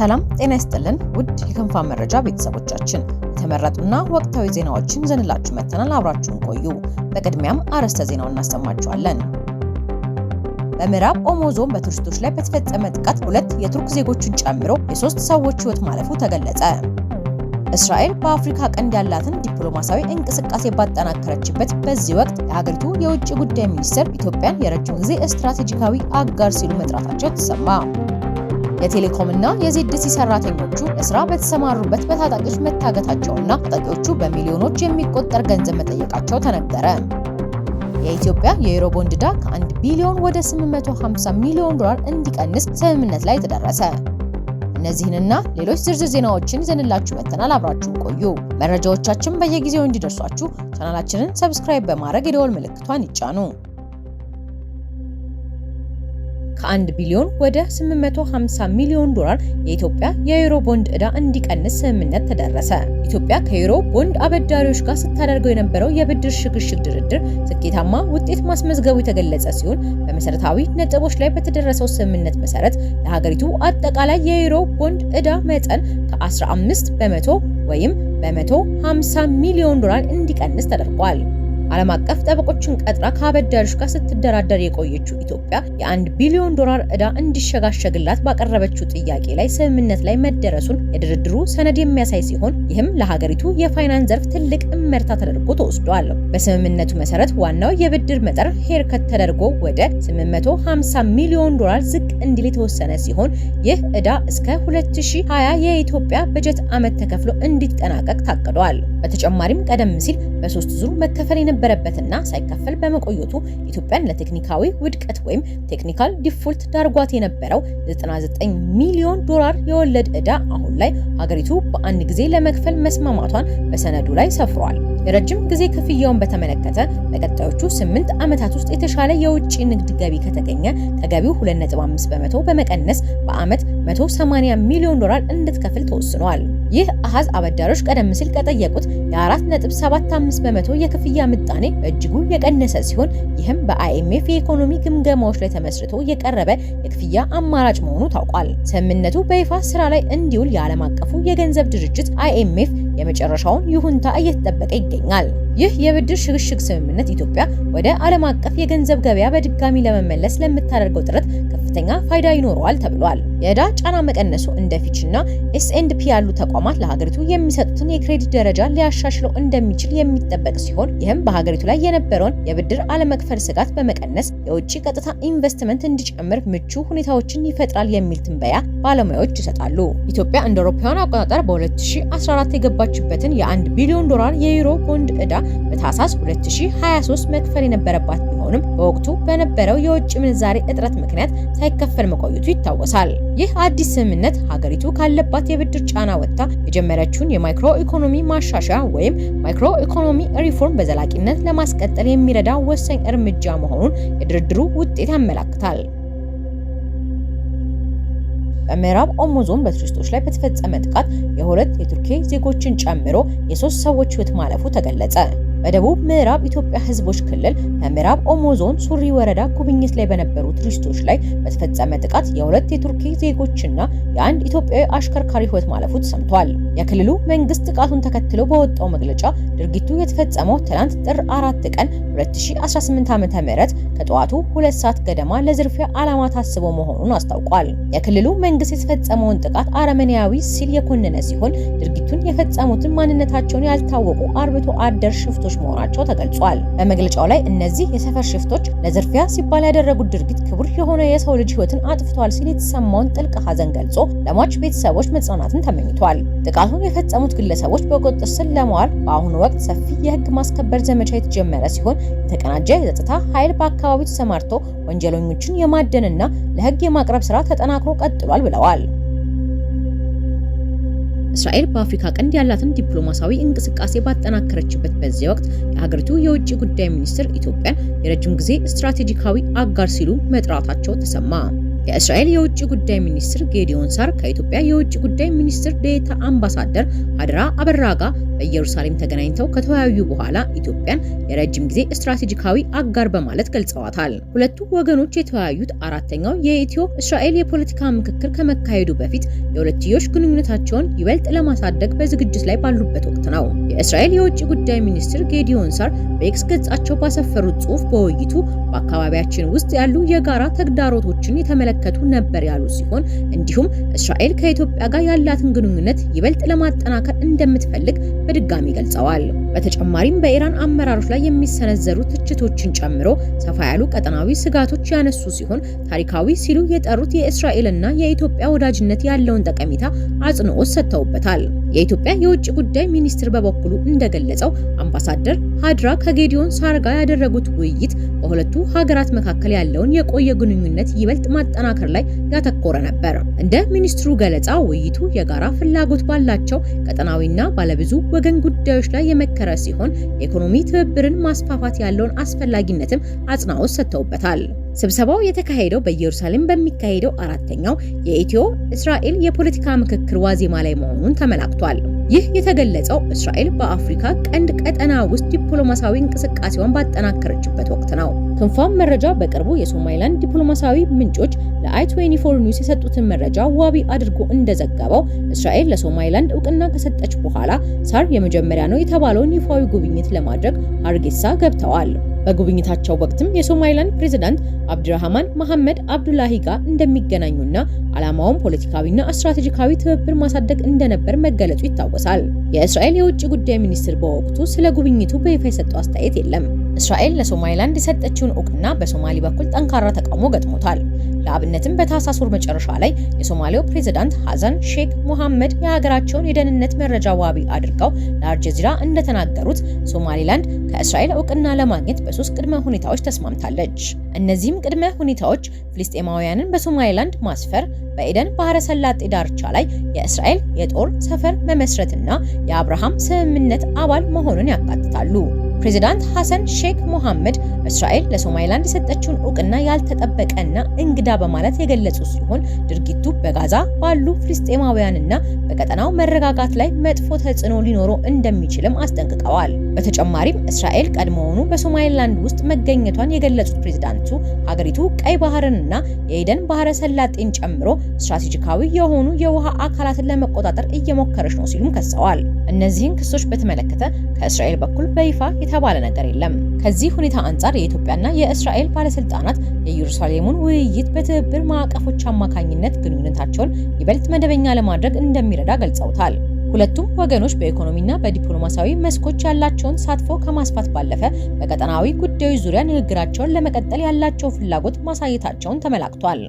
ሰላም ጤና ይስጥልን ውድ የከንፋን መረጃ ቤተሰቦቻችን የተመረጡና ወቅታዊ ዜናዎችን ይዘንላችሁ መጥተናል። አብራችሁን ቆዩ። በቅድሚያም አርዕስተ ዜናውን እናሰማችኋለን። በምዕራብ ኦሞ ዞን በቱሪስቶች ላይ በተፈጸመ ጥቃት 2 የቱርክ ዜጎችን ጨምሮ የ3 ሰዎች ሕይወት ማለፉ ተገለጸ። እስራኤል በአፍሪካ ቀንድ ያላትን ዲፕሎማሲያዊ እንቅስቃሴ ባጠናከረችበት በዚህ ወቅት የሀገሪቱ የውጭ ጉዳይ ሚኒስትር ኢትዮጵያን የረጅም ጊዜ ስትራቴጂካዊ አጋር ሲሉ መጥራታቸው ተሰማ። የቴሌኮምና የዜድሲ ሰራተኞቹ ለስራ በተሰማሩበት በታጣቂዎች መታገታቸውና ታጣቂዎቹ በሚሊዮኖች የሚቆጠር ገንዘብ መጠየቃቸው ተነገረ። የኢትዮጵያ የዩሮ ቦንድ ዕዳ ከ1 ቢሊዮን ወደ 850 ሚሊዮን ዶላር እንዲቀንስ ስምምነት ላይ ተደረሰ። እነዚህንና ሌሎች ዝርዝር ዜናዎችን ይዘንላችሁ መጥተናል። አብራችሁን ቆዩ። መረጃዎቻችን በየጊዜው እንዲደርሷችሁ ቻናላችንን ሰብስክራይብ በማድረግ የደወል ምልክቷን ይጫኑ። ከ1 ቢሊዮን ወደ 850 ሚሊዮን ዶላር የኢትዮጵያ የዩሮ ቦንድ ዕዳ እንዲቀንስ ስምምነት ተደረሰ። ኢትዮጵያ ከዩሮ ቦንድ አበዳሪዎች ጋር ስታደርገው የነበረው የብድር ሽግሽግ ድርድር ስኬታማ ውጤት ማስመዝገቡ የተገለጸ ሲሆን በመሰረታዊ ነጥቦች ላይ በተደረሰው ስምምነት መሰረት ለሀገሪቱ አጠቃላይ የዩሮ ቦንድ ዕዳ መጠን ከ15 በመቶ ወይም በ150 ሚሊዮን ዶላር እንዲቀንስ ተደርጓል። ዓለም አቀፍ ጠበቆችን ቀጥራ ከአበዳሪዎች ጋር ስትደራደር የቆየችው ኢትዮጵያ የ1 ቢሊዮን ዶላር ዕዳ እንዲሸጋሸግላት ባቀረበችው ጥያቄ ላይ ስምምነት ላይ መደረሱን የድርድሩ ሰነድ የሚያሳይ ሲሆን ይህም ለሀገሪቱ የፋይናንስ ዘርፍ ትልቅ እመርታ ተደርጎ ተወስዷል። በስምምነቱ መሰረት ዋናው የብድር መጠን ሄርከት ተደርጎ ወደ 850 ሚሊዮን ዶላር ዝቅ እንዲል የተወሰነ ሲሆን ይህ ዕዳ እስከ 2020 የኢትዮጵያ በጀት ዓመት ተከፍሎ እንዲጠናቀቅ ታቅዷል። በተጨማሪም ቀደም ሲል በ3 ዙር መከፈል የነበረበትና ሳይከፈል በመቆየቱ ኢትዮጵያን ለቴክኒካዊ ውድቀት ወይም ቴክኒካል ዲፎልት ዳርጓት የነበረው 99 ሚሊዮን ዶላር የወለድ ዕዳ አሁን ላይ ሀገሪቱ በአንድ ጊዜ ለመክፈል መስማማቷን በሰነዱ ላይ ሰፍሯል። የረጅም ጊዜ ክፍያውን በተመለከተ በቀጣዮቹ 8 ዓመታት ውስጥ የተሻለ የውጭ ንግድ ገቢ ከተገኘ ከገቢው 2.5 በመቶ በመቀነስ በዓመት 180 ሚሊዮን ዶላር እንድትከፍል ተወስኗል። ይህ አሃዝ አበዳሪዎች ቀደም ሲል ከጠየቁት የ4.75 በመቶ የክፍያ ምጣኔ በእጅጉ የቀነሰ ሲሆን ይህም በአይኤምኤፍ የኢኮኖሚ ግምገማዎች ላይ ተመስርቶ የቀረበ የክፍያ አማራጭ መሆኑ ታውቋል። ስምምነቱ በይፋ ስራ ላይ እንዲውል የዓለም አቀፉ የገንዘብ ድርጅት አይኤምኤፍ የመጨረሻውን ይሁንታ እየተጠበቀ ይገኛል። ይህ የብድር ሽግሽግ ስምምነት ኢትዮጵያ ወደ ዓለም አቀፍ የገንዘብ ገበያ በድጋሚ ለመመለስ ለምታደርገው ጥረት ከፍተኛ ፋይዳ ይኖረዋል ተብሏል። የዕዳ ጫና መቀነሱ እንደ ፊችና ኤስ&ፒ ያሉ ተቋማት ለሀገሪቱ የሚሰጡትን የክሬዲት ደረጃ ሊያሻሽለው እንደሚችል የሚጠበቅ ሲሆን ይህም በሀገሪቱ ላይ የነበረውን የብድር አለመክፈል ስጋት በመቀነስ የውጭ ቀጥታ ኢንቨስትመንት እንዲጨምር ምቹ ሁኔታዎችን ይፈጥራል የሚል ትንበያ ባለሙያዎች ይሰጣሉ። ኢትዮጵያ እንደ አውሮፓውያን አቆጣጠር በ2014 የገባችበትን የ1 ቢሊዮን ዶላር የዩሮ ቦንድ ዕዳ በታህሳስ 2023 መክፈል የነበረባት ቢሆንም በወቅቱ በነበረው የውጭ ምንዛሬ እጥረት ምክንያት ሳይከፈል መቆየቱ ይታወሳል። ይህ አዲስ ስምምነት ሀገሪቱ ካለባት የብድር ጫና ወጥታ የጀመረችውን የማይክሮ ኢኮኖሚ ማሻሻያ ወይም ማይክሮ ኢኮኖሚ ሪፎርም በዘላቂነት ለማስቀጠል የሚረዳ ወሳኝ እርምጃ መሆኑን የድርድሩ ውጤት ያመለክታል። በምዕራብ ኦሞ ዞን በቱሪስቶች ላይ በተፈጸመ ጥቃት የ2 የቱርክ ዜጎችን ጨምሮ የ3 ሰዎች ሕይወት ማለፉ ተገለጸ። በደቡብ ምዕራብ ኢትዮጵያ ሕዝቦች ክልል በምዕራብ ኦሞ ዞን ሱሪ ወረዳ ጉብኝት ላይ በነበሩ ቱሪስቶች ላይ በተፈጸመ ጥቃት የ2 የቱርክ ዜጎችና የ1 ኢትዮጵያዊ አሽከርካሪ ሕይወት ማለፉ ተሰምቷል። የክልሉ መንግስት ጥቃቱን ተከትሎ በወጣው መግለጫ ድርጊቱ የተፈጸመው ትናንት ጥር 4 ቀን 2018 ዓ.ም ከጠዋቱ 2 ሰዓት ገደማ ለዝርፊያ ዓላማ ታስቦ መሆኑን አስታውቋል። የክልሉ መንግስት የተፈጸመውን ጥቃት አረመኔያዊ ሲል የኮነነ ሲሆን ድርጊቱን የፈጸሙትን ማንነታቸውን ያልታወቁ አርብቶ አደር ሽፍቶች መሆናቸው ተገልጿል። በመግለጫው ላይ እነዚህ የሰፈር ሽፍቶች ለዝርፊያ ሲባል ያደረጉት ድርጊት ክቡር የሆነ የሰው ልጅ ሕይወትን አጥፍቷል ሲል የተሰማውን ጥልቅ ሐዘን ገልጾ ለሟች ቤተሰቦች መጽናናትን ተመኝቷል። ጥቃቱን የፈጸሙት ግለሰቦች በቁጥጥር ስር ለማዋል በአሁኑ ወቅት ሰፊ የህግ ማስከበር ዘመቻ የተጀመረ ሲሆን የተቀናጀ የጸጥታ ኃይል በአካባቢው ተሰማርቶ ወንጀለኞችን የማደንና ለህግ የማቅረብ ስራ ተጠናክሮ ቀጥሏል ብለዋል። እስራኤል በአፍሪካ ቀንድ ያላትን ዲፕሎማሲያዊ እንቅስቃሴ ባጠናከረችበት በዚህ ወቅት የሀገሪቱ የውጭ ጉዳይ ሚኒስትር ኢትዮጵያን የረጅም ጊዜ ስትራቴጂካዊ አጋር ሲሉ መጥራታቸው ተሰማ። የእስራኤል የውጭ ጉዳይ ሚኒስትር ጌዲዮን ሳር ከኢትዮጵያ የውጭ ጉዳይ ሚኒስትር ዴኤታ አምባሳደር ሀድራ አበራ ጋር በኢየሩሳሌም ተገናኝተው ከተወያዩ በኋላ ኢትዮጵያን የረጅም ጊዜ ስትራቴጂካዊ አጋር በማለት ገልጸዋታል። ሁለቱ ወገኖች የተወያዩት አራተኛው የኢትዮ እስራኤል የፖለቲካ ምክክር ከመካሄዱ በፊት የሁለትዮሽ ግንኙነታቸውን ይበልጥ ለማሳደግ በዝግጅት ላይ ባሉበት ወቅት ነው። የእስራኤል የውጭ ጉዳይ ሚኒስትር ጌዲዮን ሳር በኤክስ ገጻቸው ባሰፈሩት ጽሑፍ በውይይቱ በአካባቢያችን ውስጥ ያሉ የጋራ ተግዳሮቶችን የተመለከቱ ነበር ያሉ ሲሆን እንዲሁም እስራኤል ከኢትዮጵያ ጋር ያላትን ግንኙነት ይበልጥ ለማጠናከር እንደምትፈልግ በድጋሚ ገልጸዋል። በተጨማሪም በኢራን አመራሮች ላይ የሚሰነዘሩ ትችቶችን ጨምሮ ሰፋ ያሉ ቀጠናዊ ስጋቶች ያነሱ ሲሆን ታሪካዊ ሲሉ የጠሩት የእስራኤልና የኢትዮጵያ ወዳጅነት ያለውን ጠቀሜታ አጽንኦት ሰጥተውበታል። የኢትዮጵያ የውጭ ጉዳይ ሚኒስትር በበኩሉ እንደገለጸው አምባሳደር ሀድራ ከጌዲዮን ሳር ጋር ያደረጉት ውይይት በሁለቱ ሀገራት መካከል ያለውን የቆየ ግንኙነት ይበልጥ ማጠናከር ላይ ያተኮረ ነበር። እንደ ሚኒስትሩ ገለጻ ውይይቱ የጋራ ፍላጎት ባላቸው ቀጠናዊና ባለብዙ ወገን ጉዳዮች ላይ የመከረ ሲሆን የኢኮኖሚ ትብብርን ማስፋፋት ያለውን አስፈላጊነትም አጽንኦት ሰጥተውበታል። ስብሰባው የተካሄደው በኢየሩሳሌም በሚካሄደው አራተኛው የኢትዮ እስራኤል የፖለቲካ ምክክር ዋዜማ ላይ መሆኑን ተመላክቷል። ይህ የተገለጸው እስራኤል በአፍሪካ ቀንድ ቀጠና ውስጥ ዲፕሎማሲያዊ እንቅስቃሴዋን ባጠናከረችበት ወቅት ነው። ክንፋም መረጃ በቅርቡ የሶማሊላንድ ዲፕሎማሲያዊ ምንጮች ለ i24 ኒውስ የሰጡትን መረጃ ዋቢ አድርጎ እንደዘገበው እስራኤል ለሶማሊላንድ እውቅና ከሰጠች በኋላ ሳር የመጀመሪያ ነው የተባለውን ይፋዊ ጉብኝት ለማድረግ ሀርጌሳ ገብተዋል። በጉብኝታቸው ወቅትም የሶማሊላንድ ፕሬዝዳንት አብድራህማን መሐመድ አብዱላሂ ጋር እንደሚገናኙና ዓላማውም ፖለቲካዊና ስትራቴጂካዊ ትብብር ማሳደግ እንደነበር መገለጹ ይታወሳል። የእስራኤል የውጭ ጉዳይ ሚኒስትር በወቅቱ ስለ ጉብኝቱ በይፋ የሰጠው አስተያየት የለም። እስራኤል ለሶማሊላንድ የሰጠችውን እውቅና በሶማሊ በኩል ጠንካራ ተቃውሞ ገጥሞታል። ለአብነትም በታህሳስ ወር መጨረሻ ላይ የሶማሊያው ፕሬዝዳንት ሐሰን ሼክ መሐመድ የሀገራቸውን የደህንነት መረጃ ዋቢ አድርገው ለአልጀዚራ እንደተናገሩት ሶማሊላንድ ከእስራኤል እውቅና ለማግኘት በሶስት ቅድመ ሁኔታዎች ተስማምታለች። እነዚህም ቅድመ ሁኔታዎች ፍልስጤማውያንን በሶማሊላንድ ማስፈር፣ በኤደን ባህረ ሰላጤ ዳርቻ ላይ የእስራኤል የጦር ሰፈር መመስረትና የአብርሃም ስምምነት አባል መሆኑን ያካትታሉ። ፕሬዝዳንት ሐሰን ሼክ መሐመድ እስራኤል ለሶማሊላንድ የሰጠችውን እውቅና ያልተጠበቀና እንግዳ በማለት የገለጹ ሲሆን ድርጊቱ በጋዛ ባሉ ፍልስጤማውያንና በቀጠናው መረጋጋት ላይ መጥፎ ተጽዕኖ ሊኖረው እንደሚችልም አስጠንቅቀዋል። በተጨማሪም እስራኤል ቀድሞውኑ በሶማሊላንድ ውስጥ መገኘቷን የገለጹት ፕሬዝዳንቱ ሀገሪቱ ቀይ ባህርንና የኤደን ባህረ ሰላጤን ጨምሮ ስትራቴጂካዊ የሆኑ የውሃ አካላትን ለመቆጣጠር እየሞከረች ነው ሲሉም ከሰዋል። እነዚህን ክሶች በተመለከተ ከእስራኤል በኩል በይፋ የተባለ ነገር የለም። ከዚህ ሁኔታ አንጻር የኢትዮጵያና የእስራኤል ባለስልጣናት የኢየሩሳሌሙን ውይይት በትብብር ማዕቀፎች አማካኝነት ግንኙነታቸውን ይበልጥ መደበኛ ለማድረግ እንደሚረዳ ገልጸውታል። ሁለቱም ወገኖች በኢኮኖሚና በዲፕሎማሲያዊ መስኮች ያላቸውን ተሳትፎ ከማስፋት ባለፈ በቀጠናዊ ጉዳዮች ዙሪያ ንግግራቸውን ለመቀጠል ያላቸው ፍላጎት ማሳየታቸውን ተመላክቷል።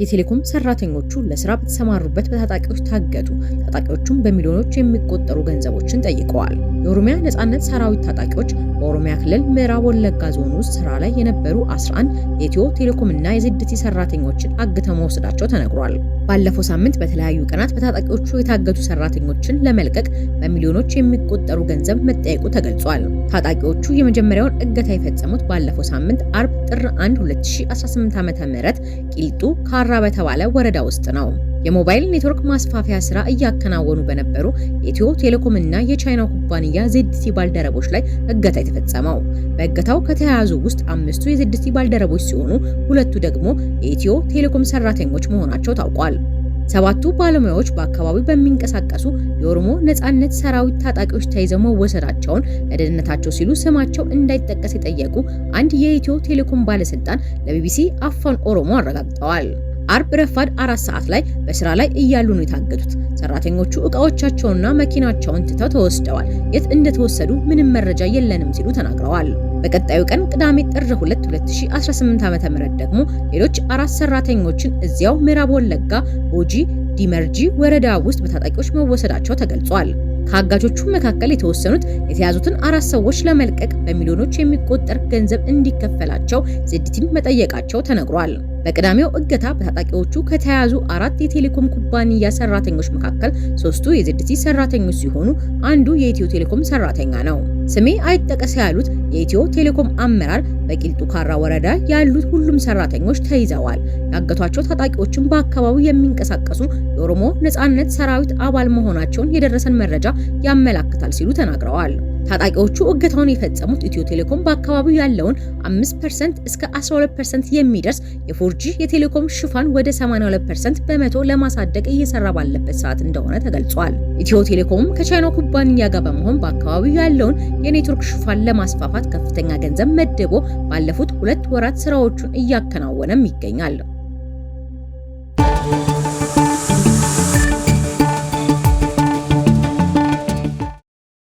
የቴሌኮም ሰራተኞቹ ለስራ በተሰማሩበት በታጣቂዎች ታገቱ። ታጣቂዎቹም በሚሊዮኖች የሚቆጠሩ ገንዘቦችን ጠይቀዋል። የኦሮሚያ ነጻነት ሰራዊት ታጣቂዎች በኦሮሚያ ክልል ምዕራብ ወለጋ ዞን ውስጥ ስራ ላይ የነበሩ 11 የኢትዮ ቴሌኮም እና የዝድቲ ሰራተኞችን አግተው መውሰዳቸው ተነግሯል። ባለፈው ሳምንት በተለያዩ ቀናት በታጣቂዎቹ የታገቱ ሰራተኞችን ለመልቀቅ በሚሊዮኖች የሚቆጠሩ ገንዘብ መጠየቁ ተገልጿል። ታጣቂዎቹ የመጀመሪያውን እገታ የፈጸሙት ባለፈው ሳምንት አርብ ጥር 1 2018 ዓ.ም ቂልጡ ካራ በተባለ ወረዳ ውስጥ ነው። የሞባይል ኔትወርክ ማስፋፊያ ስራ እያከናወኑ በነበሩ የኢትዮ ቴሌኮም እና የቻይና ኩባንያ ZTE ባልደረቦች ላይ እገታ የተፈጸመው። በእገታው ከተያያዙ ውስጥ 5ቱ የZTE ባልደረቦች ሲሆኑ 2ቱ ደግሞ የኢትዮ ቴሌኮም ሰራተኞች መሆናቸው ታውቋል። 7ቱ ባለሙያዎች በአካባቢው በሚንቀሳቀሱ የኦሮሞ ነጻነት ሰራዊት ታጣቂዎች ተይዘው መወሰዳቸውን ለደህንነታቸው ሲሉ ስማቸው እንዳይጠቀስ የጠየቁ አንድ የኢትዮ ቴሌኮም ባለስልጣን ለቢቢሲ አፋን ኦሮሞ አረጋግጠዋል። አርብ ረፋድ 4 ሰዓት ላይ በስራ ላይ እያሉ ነው የታገቱት። ሰራተኞቹ እቃዎቻቸውንና መኪናቸውን ትተው ተወስደዋል። የት እንደተወሰዱ ምንም መረጃ የለንም ሲሉ ተናግረዋል። በቀጣዩ ቀን ቅዳሜ ጥር 2 2018 ዓ.ም ደግሞ ሌሎች 4 ሰራተኞችን እዚያው ምዕራብ ወለጋ ቦጂ ዲመርጂ ወረዳ ውስጥ በታጣቂዎች መወሰዳቸው ተገልጿል። ከአጋቾቹ መካከል የተወሰኑት የተያዙትን 4 ሰዎች ለመልቀቅ በሚሊዮኖች የሚቆጠር ገንዘብ እንዲከፈላቸው ZTEን መጠየቃቸው ተነግሯል። በቅዳሜው እገታ በታጣቂዎቹ ከተያዙ 4 የቴሌኮም ኩባንያ ሰራተኞች መካከል 3ቱ የZTC ሰራተኞች ሲሆኑ አንዱ የኢትዮ ቴሌኮም ሰራተኛ ነው። ስሜ አይጠቀስ ያሉት የኢትዮ ቴሌኮም አመራር በቂልጡ ካራ ወረዳ ያሉት ሁሉም ሰራተኞች ተይዘዋል። ያገቷቸው ታጣቂዎችን በአካባቢው የሚንቀሳቀሱ የኦሮሞ ነጻነት ሰራዊት አባል መሆናቸውን የደረሰን መረጃ ያመላክታል ሲሉ ተናግረዋል። ታጣቂዎቹ እገታውን የፈጸሙት ኢትዮ ቴሌኮም በአካባቢው ያለውን 5% እስከ 12% የሚደርስ የ4G የቴሌኮም ሽፋን ወደ 82% በመቶ ለማሳደግ እየሰራ ባለበት ሰዓት እንደሆነ ተገልጿል። ኢትዮ ቴሌኮም ከቻይና ኩባንያ ጋር በመሆን በአካባቢው ያለውን የኔትወርክ ሽፋን ለማስፋፋት ከፍተኛ ገንዘብ መድቦ ባለፉት 2 ወራት ስራዎቹን እያከናወነም ይገኛል።